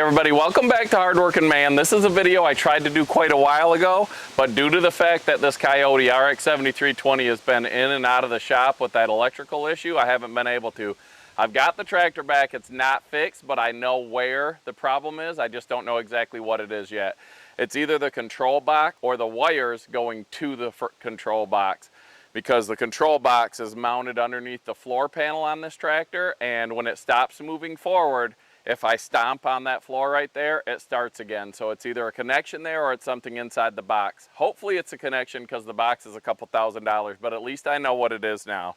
everybody, welcome back to Hardworking Man. This is a video I tried to do quite a while ago, but due to the fact that this Coyote RX 7320 has been in and out of the shop with that electrical issue, I haven't been able to. I've got the tractor back, it's not fixed, but I know where the problem is. I just don't know exactly what it is yet. It's either the control box or the wires going to the control box, because the control box is mounted underneath the floor panel on this tractor, and when it stops moving forward, if I stomp on that floor right there, it starts again. So it's either a connection there or it's something inside the box. Hopefully it's a connection because the box is a couple $1,000s, but at least I know what it is now.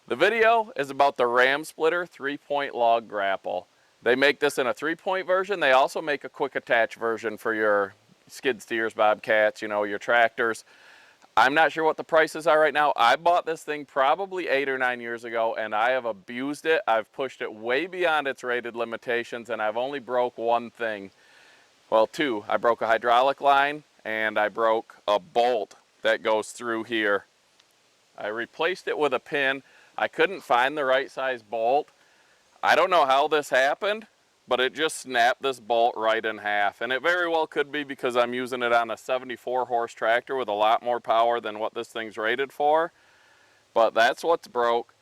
The video is about the RamSplitter 3-point log grapple. They make this in a 3-point version. They also make a quick attach version for your skid steers, bobcats, you know, your tractors. I'm not sure what the prices are right now. I bought this thing probably 8 or 9 years ago, and I have abused it. I've pushed it way beyond its rated limitations, and I've only broke one thing. Well, two. I broke a hydraulic line, and I broke a bolt that goes through here. I replaced it with a pin. I couldn't find the right size bolt. I don't know how this happened, but it just snapped this bolt right in half. And it very well could be because I'm using it on a 74 horse tractor with a lot more power than what this thing's rated for. But that's what's broke.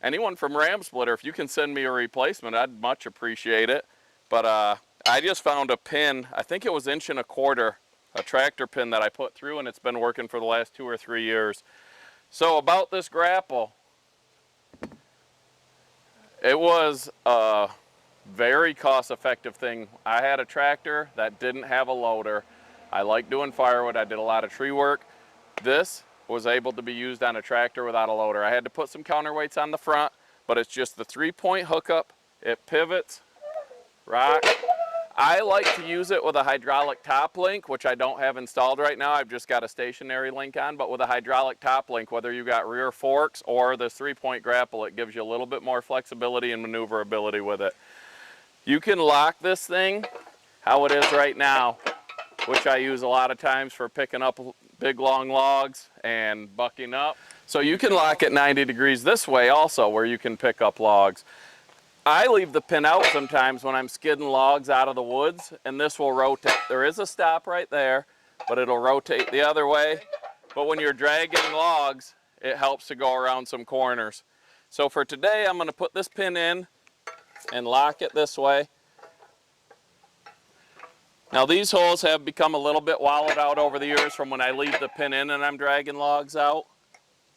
Anyone from RamSplitter, if you can send me a replacement, I'd much appreciate it. But I just found a pin, I think it was 1 1/4 inch, a tractor pin that I put through, and it's been working for the last 2 or 3 years. So about this grapple, it was very cost-effective thing. I had a tractor that didn't have a loader. I like doing firewood. I did a lot of tree work. This was able to be used on a tractor without a loader. I had to put some counterweights on the front, but it's just the 3-point hookup. It pivots, rock. I like to use it with a hydraulic top link, which I don't have installed right now. I've just got a stationary link on, but with a hydraulic top link, whether you got rear forks or this 3-point grapple, it gives you a little bit more flexibility and maneuverability with it. You can lock this thing how it is right now, which I use a lot of times for picking up big long logs and bucking up. So you can lock it 90 degrees this way also, where you can pick up logs. I leave the pin out sometimes when I'm skidding logs out of the woods, and this will rotate. There is a stop right there, but it'll rotate the other way. But when you're dragging logs, it helps to go around some corners. So for today, I'm going to put this pin in and lock it this way. Now these holes have become a little bit wallowed out over the years from when I leave the pin in and I'm dragging logs out.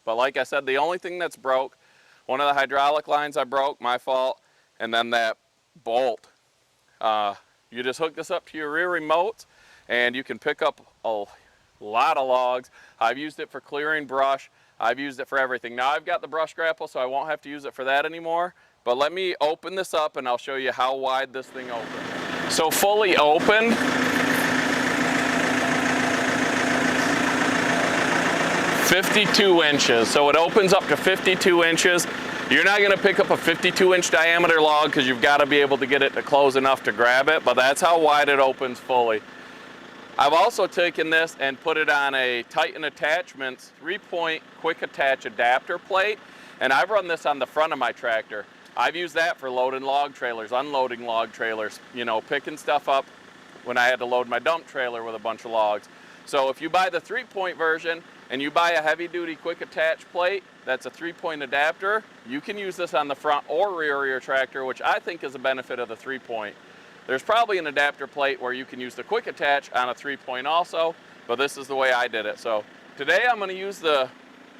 But like I said, the only thing that's broke, one of the hydraulic lines I broke, my fault, and then that bolt. You just hook this up to your rear remote and you can pick up a lot of logs. I've used it for clearing brush. I've used it for everything. Now I've got the brush grapple, so I won't have to use it for that anymore. But let me open this up and I'll show you how wide this thing opens. So fully open, 52 inches. So it opens up to 52 inches. You're not gonna pick up a 52-inch diameter log because you've got to be able to get it to close enough to grab it, but that's how wide it opens fully. I've also taken this and put it on a Titan Attachments 3-point quick attach adapter plate, and I've run this on the front of my tractor. I've used that for loading log trailers, unloading log trailers, you know, picking stuff up when I had to load my dump trailer with a bunch of logs. So if you buy the 3-point version and you buy a heavy-duty quick attach plate that's a 3-point adapter, you can use this on the front or rear of your tractor, which I think is a benefit of the 3-point. There's probably an adapter plate where you can use the quick attach on a 3-point also, but this is the way I did it. So today I'm going to use the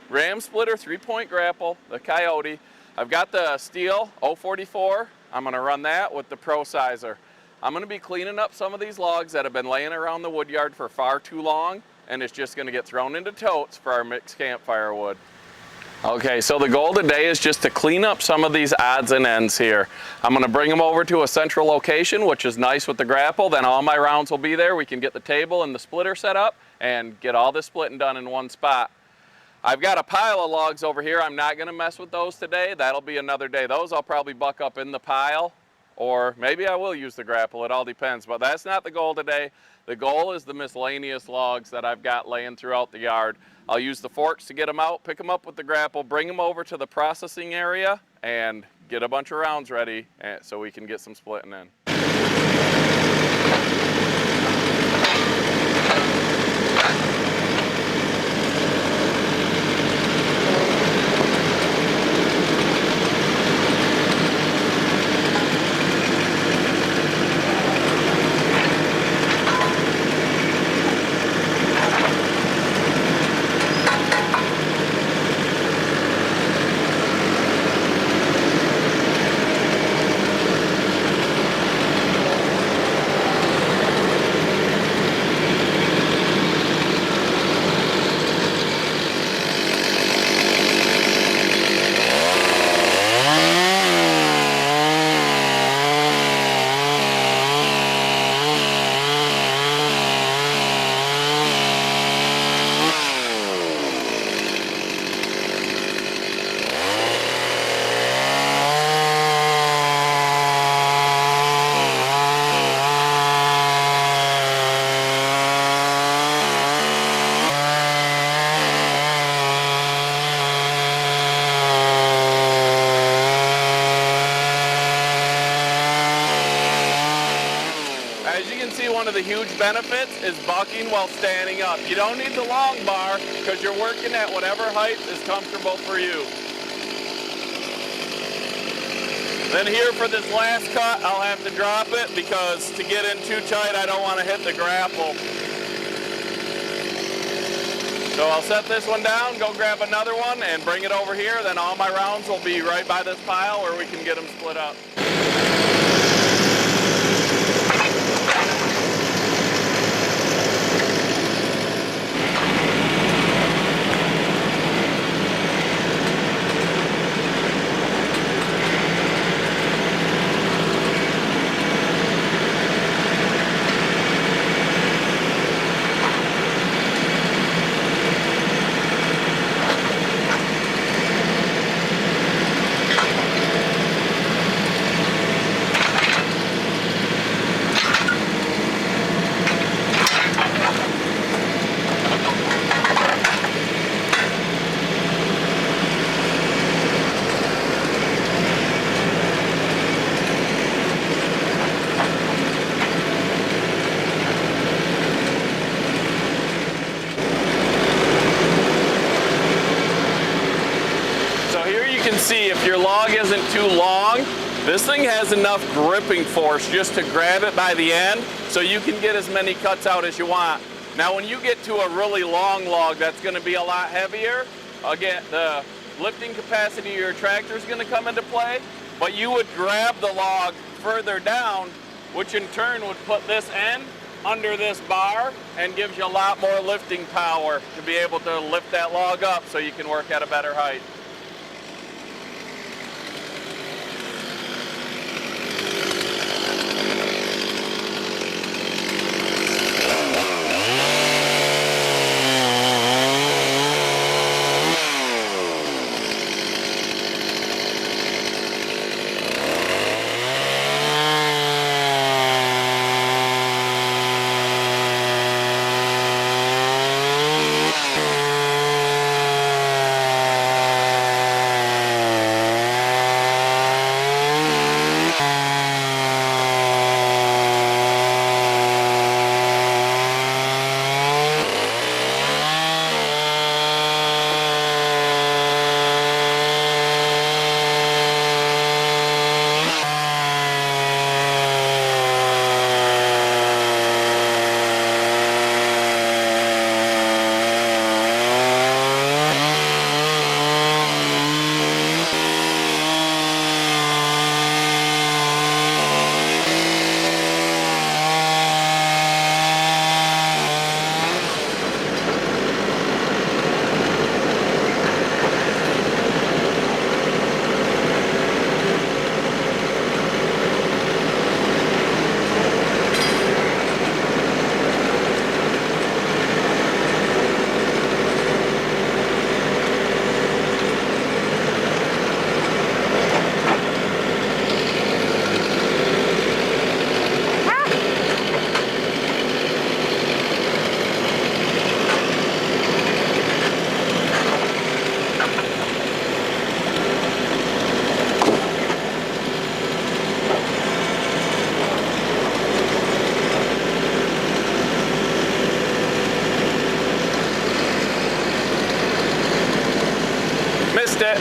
RamSplitter 3-point grapple, the Coyote. I've got the steel 044. I'm going to run that with the Pro Sizer. I'm going to be cleaning up some of these logs that have been laying around the woodyard for far too long, and it's just going to get thrown into totes for our mixed campfire wood. Okay, so the goal today is just to clean up some of these odds and ends here. I'm going to bring them over to a central location, which is nice with the grapple. Then all my rounds will be there. We can get the table and the splitter set up and get all this splitting done in one spot. I've got a pile of logs over here. I'm not going to mess with those today. That'll be another day. Those I'll probably buck up in the pile, or maybe I will use the grapple. It all depends, but that's not the goal today. The goal is the miscellaneous logs that I've got laying throughout the yard. I'll use the forks to get them out, pick them up with the grapple, bring them over to the processing area, and get a bunch of rounds ready so we can get some splitting in. As you can see, one of the huge benefits is bucking while standing up. You don't need the long bar because you're working at whatever height is comfortable for you. Then here for this last cut, I'll have to drop it because to get in too tight, I don't want to hit the grapple. So I'll set this one down, go grab another one, and bring it over here. Then all my rounds will be right by this pile where we can get them split up. See, if your log isn't too long, this thing has enough gripping force just to grab it by the end so you can get as many cuts out as you want. Now when you get to a really long log that's going to be a lot heavier, again the lifting capacity of your tractor is going to come into play, but you would grab the log further down, which in turn would put this end under this bar and gives you a lot more lifting power to be able to lift that log up so you can work at a better height. It.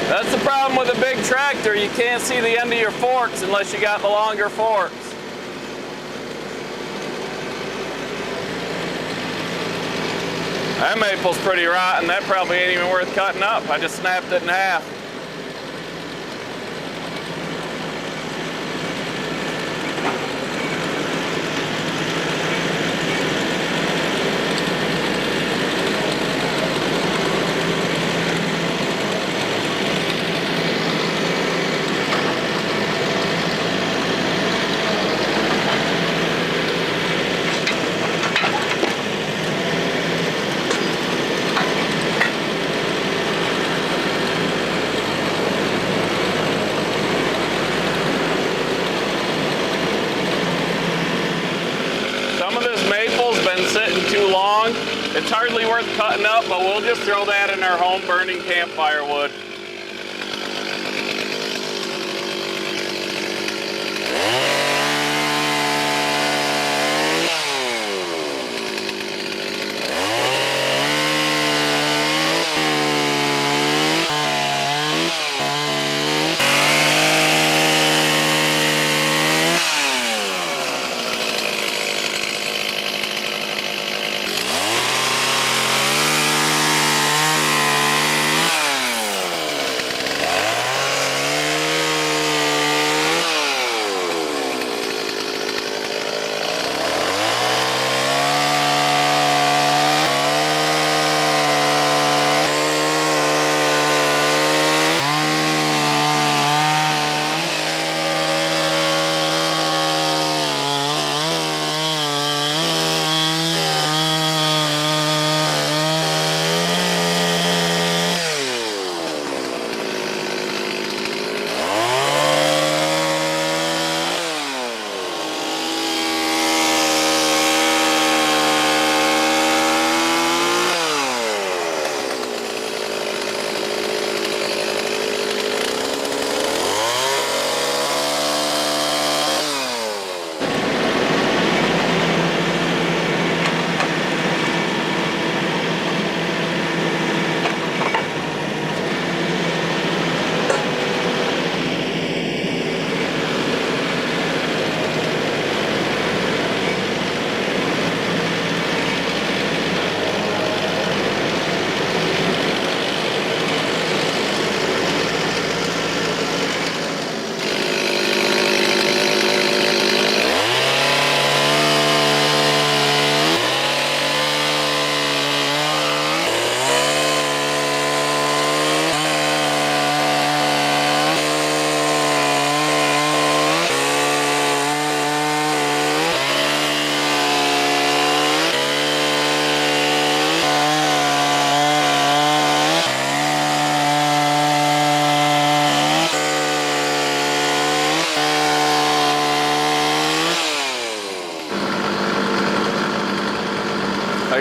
That's the problem with a big tractor. You can't see the end of your forks unless you got the longer forks. That maple's pretty rotten. That probably ain't even worth cutting up. I just snapped it in half. It's hardly worth cutting up, but we'll just throw that in our home burning campfire wood.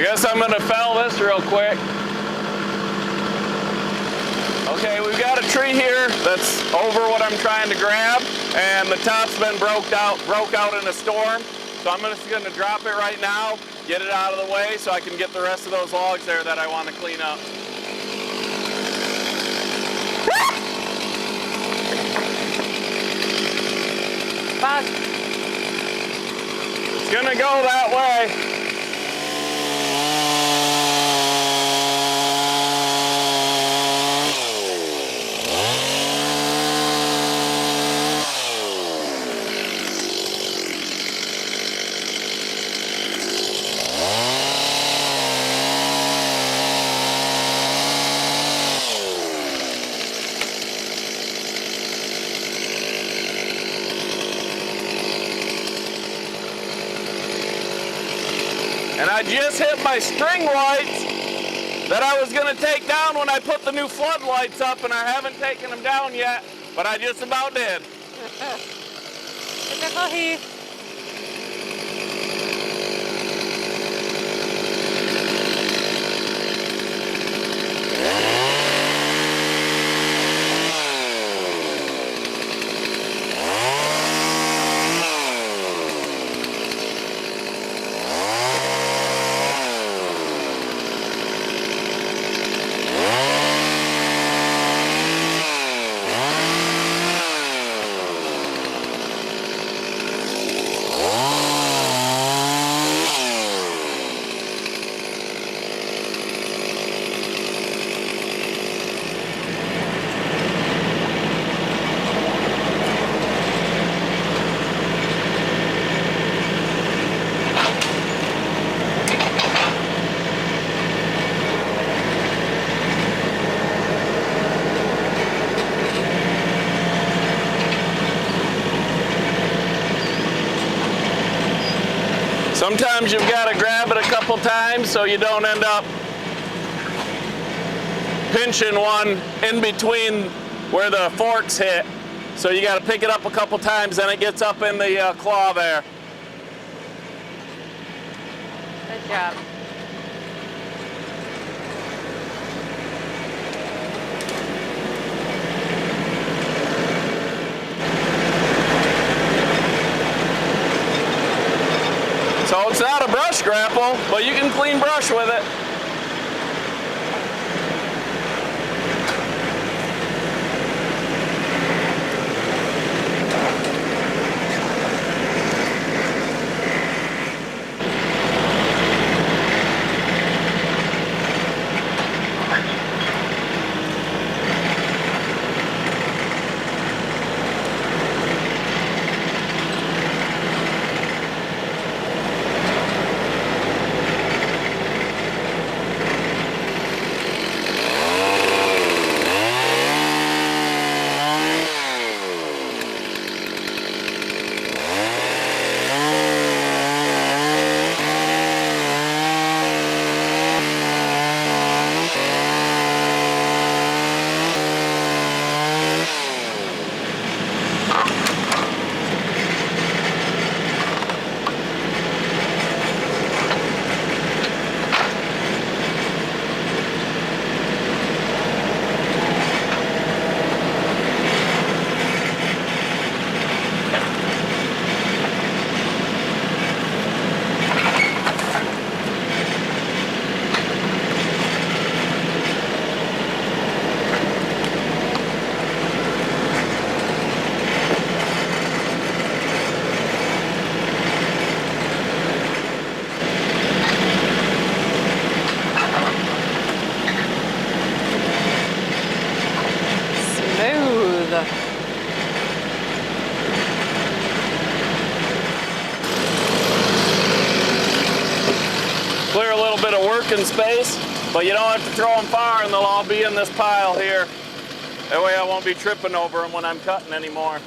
guess I'm gonna fell this real quick. Okay, we've got a tree here that's over what I'm trying to grab, and the top's been broke out in a storm. So I'm just gonna drop it right now, get it out of the way so I can get the rest of those logs there that I want to clean up. Bug. It's gonna go that way. And I just hit my string lights that I was gonna take down when I put the new floodlights up, and I haven't taken them down yet, but I just about did. Typical Heath. Sometimes you've got to grab it a couple times so you don't end up pinching one in between where the forks hit. So you got to pick it up a couple times, then it gets up in the claw there. Good job. So it's not a brush grapple, but you can clean brush with it. Clear a little bit of working space, but you don't have to throw them far and they'll all be in this pile here. That way I won't be tripping over them when I'm cutting anymore.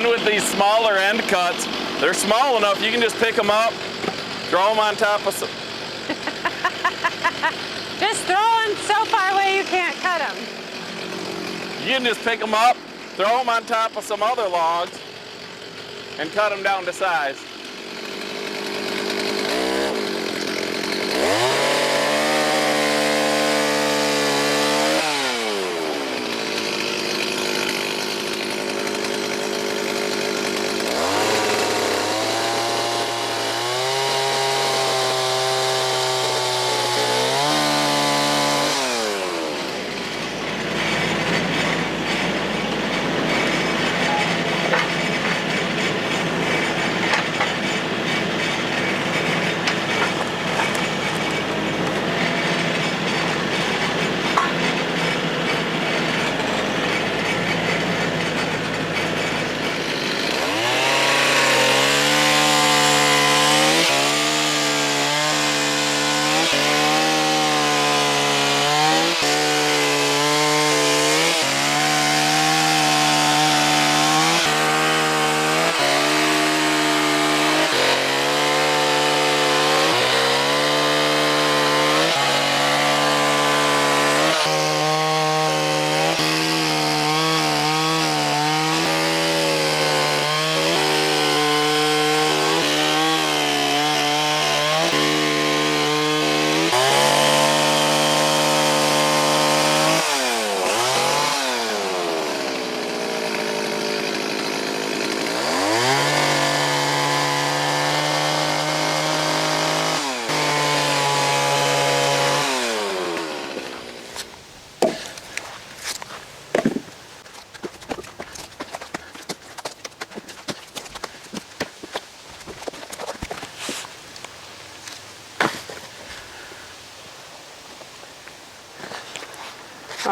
And with these smaller end cuts, they're small enough you can just pick them up, throw them on top of some. Just throw them so far away you can't cut them. You can just pick them up, throw them on top of some other logs, and cut them down to size.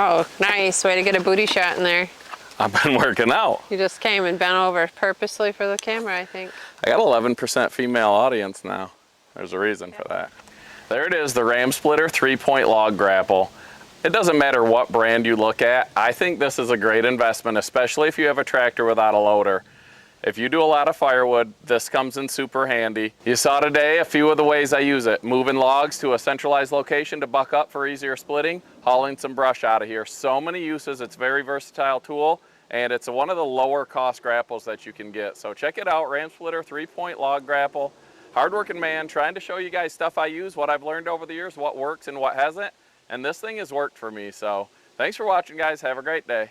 Oh, nice. Way to get a booty shot in there. I've been working out. You just came and bent over purposely for the camera, I think. I got 11% female audience now. There's a reason for that. There it is, the RamSplitter 3-point log grapple. It doesn't matter what brand you look at. I think this is a great investment, especially if you have a tractor without a loader. If you do a lot of firewood, this comes in super handy. You saw today a few of the ways I use it. Moving logs to a centralized location to buck up for easier splitting, hauling some brush out of here. So many uses, it's a very versatile tool, and it's one of the lower cost grapples that you can get. So check it out, RamSplitter 3-point log grapple. Hardworking man, trying to show you guys stuff I use, what I've learned over the years, what works and what hasn't. And this thing has worked for me. So thanks for watching, guys. Have a great day.